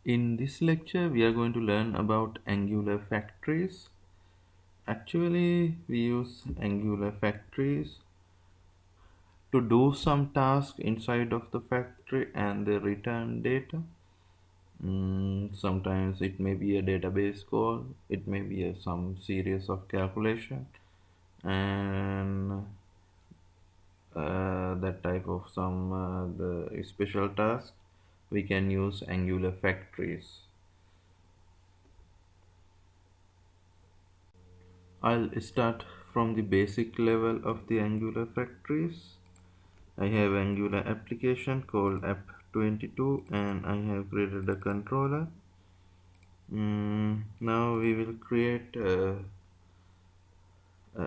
In this lecture, we are going to learn about Angular factories. Actually, we use Angular factories to do some task inside of the factory and they return data. Sometimes it may be a database call, it may be some series of calculation, and that type of some the special task. We can use Angular factories. I'll start from the basic level of the Angular factories. I have Angular application called app22 and I have created a controller. Now we will create a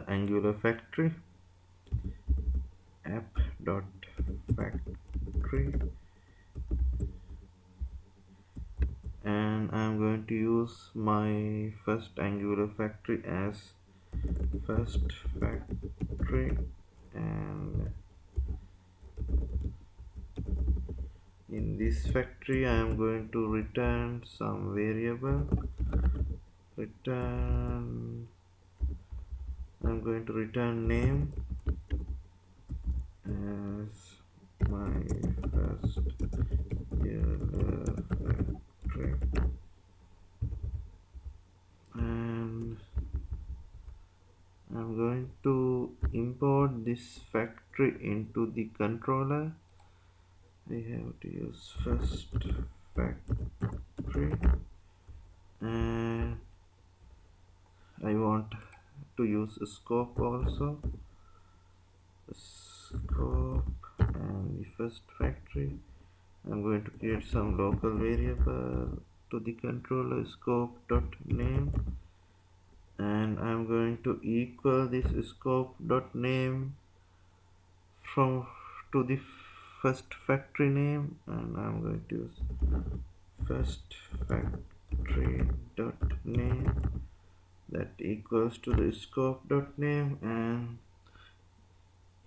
Angular factory app.factory, and I'm going to use my first Angular factory as first factory, and in this factory I am going to return some variable. I'm going to return name as my first factory, and I'm going to import this factory into the controller. I have to use first factory, and I want to use a scope also. Scope and the first factory. I'm going to create some local variable to the controller scope dot name, and I'm going to equal this scope dot name from to the first factory name, and I'm going to use first factory dot name that equals to the scope dot name, and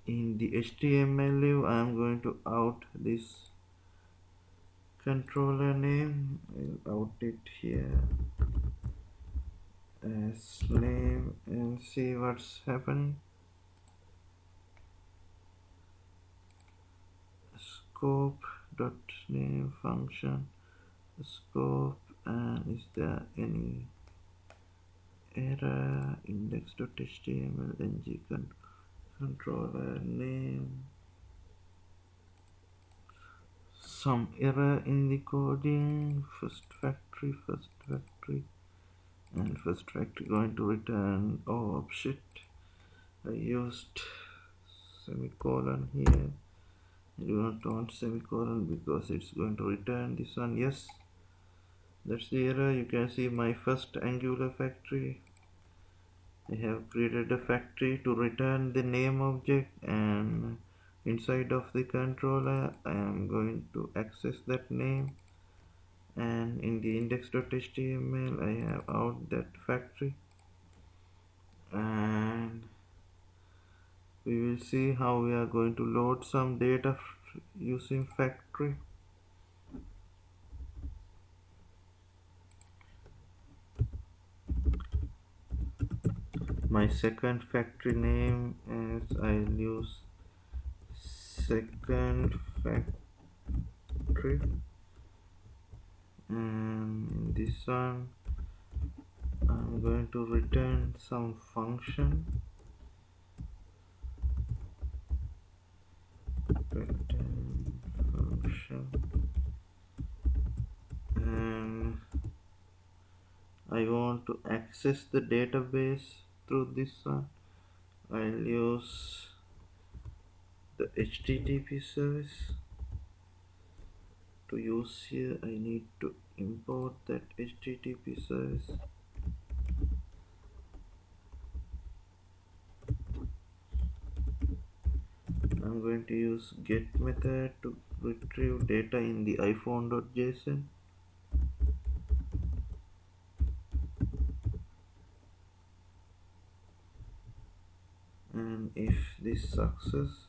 in the HTML I'm going to out this controller name. I'll out it here as name and see what's happening. Scope dot name function scope, and is there any error? Index.html ng controller name, some error in the coding. First factory, and first factory going to return, oh shit, I used semicolon here. I do not want semicolon because it's going to return this one. Yes, that's the error. You can see my first Angular factory. I have created a factory to return the name object, and inside of the controller I am going to access that name, and in the index.html I have out that factory, and we will see how we are going to load some data using factory. My second factory name is, I'll use second factory, and in this one I'm going to return some function. Return function, and I want to access the database through this one. I'll use the HTTP service. To use here I need to import that HTTP service. I'm going to use get method to retrieve data in the iPhone.json. And if this success,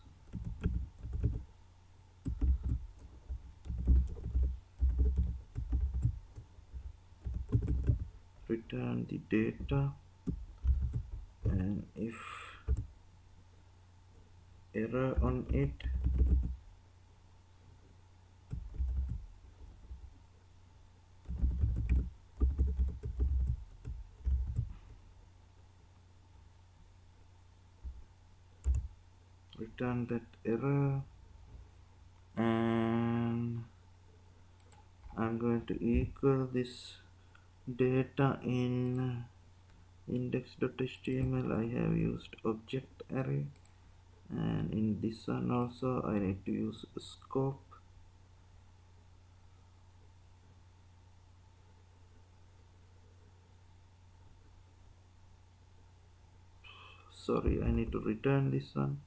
return the data, and if error on it, return that error, and I'm going to equal this data in index.html. I have used object array, and in this one also I need to use scope. Sorry, I need to return this one.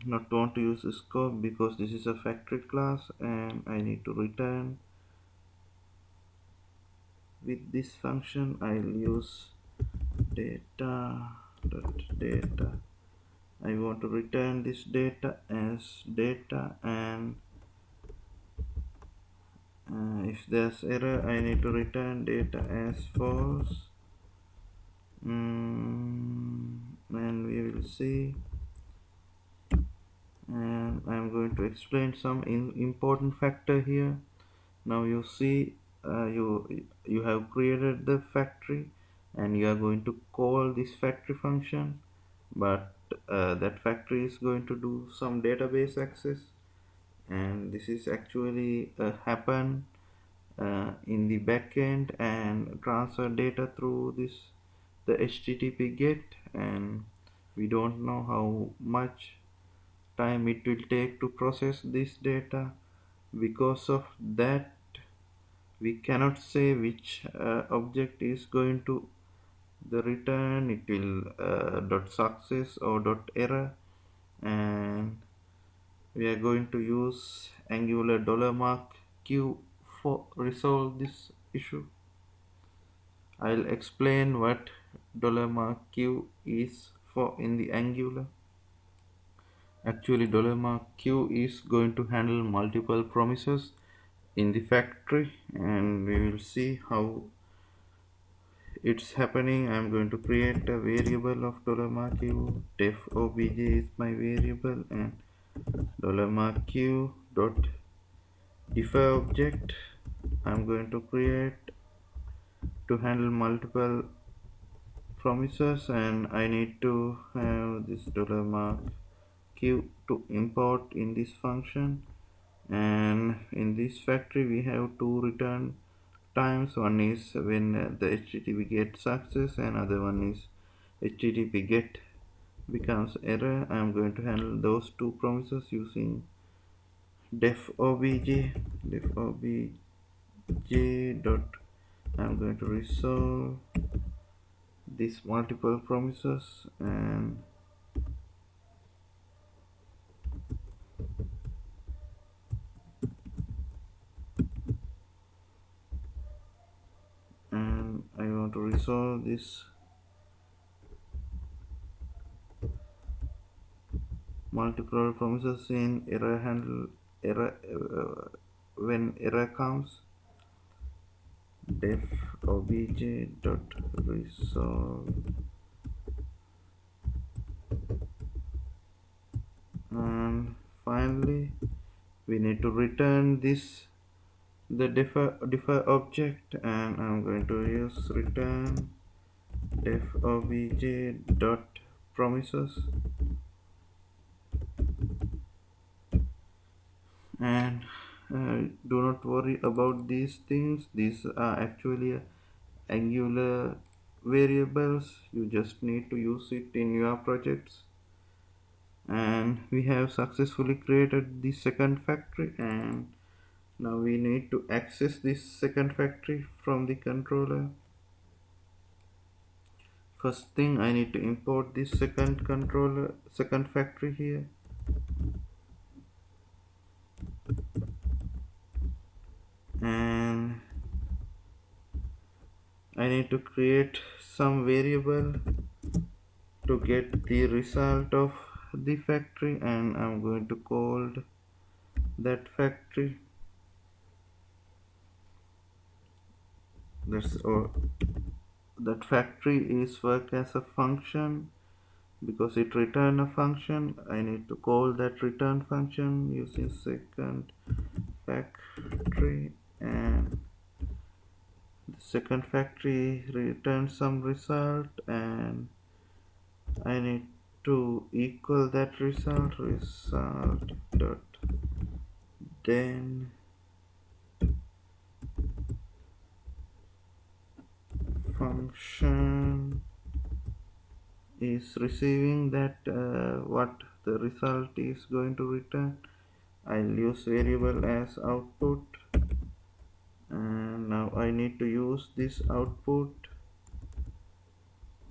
Not want to use scope because this is a factory class, and I need to return with this function. I'll use data. I want to return this data as data, and if there's error, I need to return data as false. And we will see, and I'm going to explain some important factor here. Now you see, you have created the factory, and you are going to call this factory function, but that factory is going to do some database access, and this is actually happen in the backend and transfer data through the HTTP GET, and we don't know how much time it will take to process this data. Because of that, we cannot say which object is going to the return. It will dot success or dot error, and we are going to use Angular $Q for resolve this issue. I'll explain what $Q is for in the Angular. Actually, $Q is going to handle multiple promises in the factory, and we will see how it's happening. I'm going to create a variable of $Q. Def obj is my variable, and $Q dot defer object I'm going to create to handle multiple promises, and I need to have this $Q to import in this function. And in this factory we have two return times. One is when the HTTP GET success, and other one is HTTP GET becomes error. I am going to handle those two promises using def obj dot. I am going to resolve these multiple promises, and I want to resolve this multiple promises in error handle error when error comes. Def obj dot resolve, and finally we need to return this the defer object, and I'm going to use return def obj dot promises, and do not worry about these things. These are actually Angular variables. You just need to use it in your projects. And we have successfully created the second factory, and now we need to access this second factory from the controller. First thing, I need to import this second factory here, and I need to create some variable to get the result of the factory, and I'm going to call that factory. that's that factory is work as a function because it return a function. I need to call that return function using second factory, and the second factory returns some result, and I need to equal that result dot then function is receiving that what the result is going to return. I'll use variable as output, and now I need to use this output,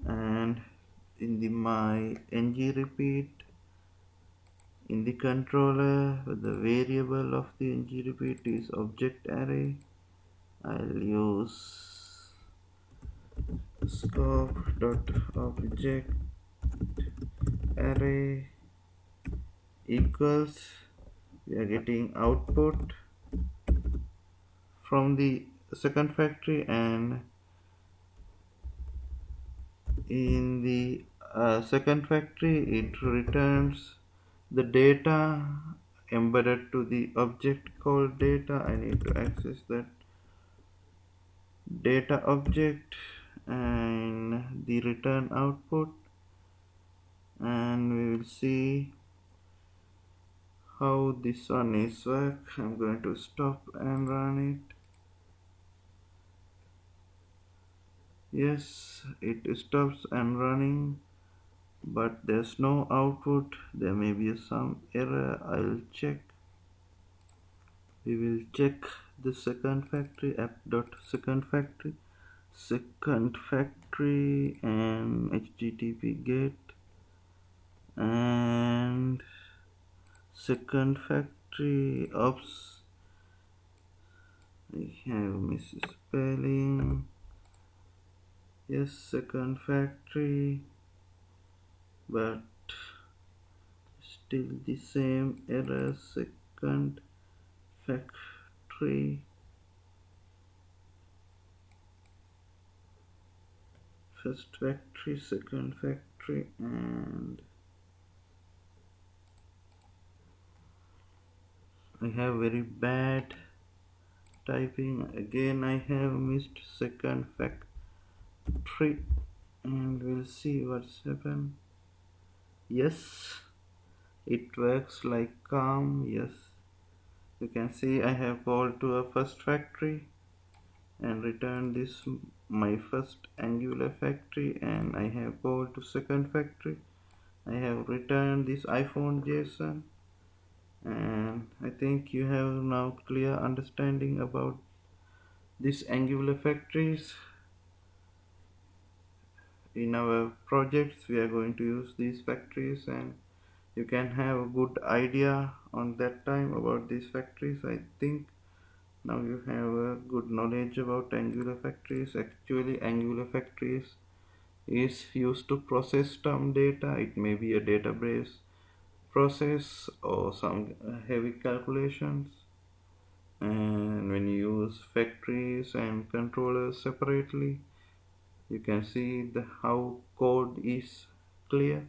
and in the my ng repeat in the controller the variable of the ng repeat is object array. I'll use scope dot object array equals, we are getting output from the second factory, and in the second factory it returns the data embedded to the object called data. I need to access that data object and the return output, and we will see how this one is work. I'm going to stop and run it. Yes, it stops and running, but there's no output. There may be some error. I'll check. We will check the second factory app.second factory and http get, and second factory. Oops, I have misspelling. Yes, second factory, but still the same error. Second factory, first factory, second factory, and I have very bad typing. Again I have missed second factory, and we'll see what's happened. Yes, it works like calm. Yes, you can see I have called to a first factory and returned this my first Angular factory, and I have called to second factory. I have returned this iPhone JSON, and I think you have now clear understanding about these Angular factories. In our projects we are going to use these factories, and you can have a good idea on that time about these factories. I think now you have a good knowledge about Angular factories. Actually Angular factories is used to process some data. It may be a database process or some heavy calculations, and when you use factories and controllers separately, you can see how code is clear.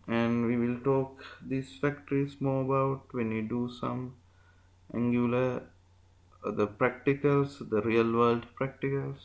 And we will talk these factories more about when you do some Angular the practicals, the real world practicals.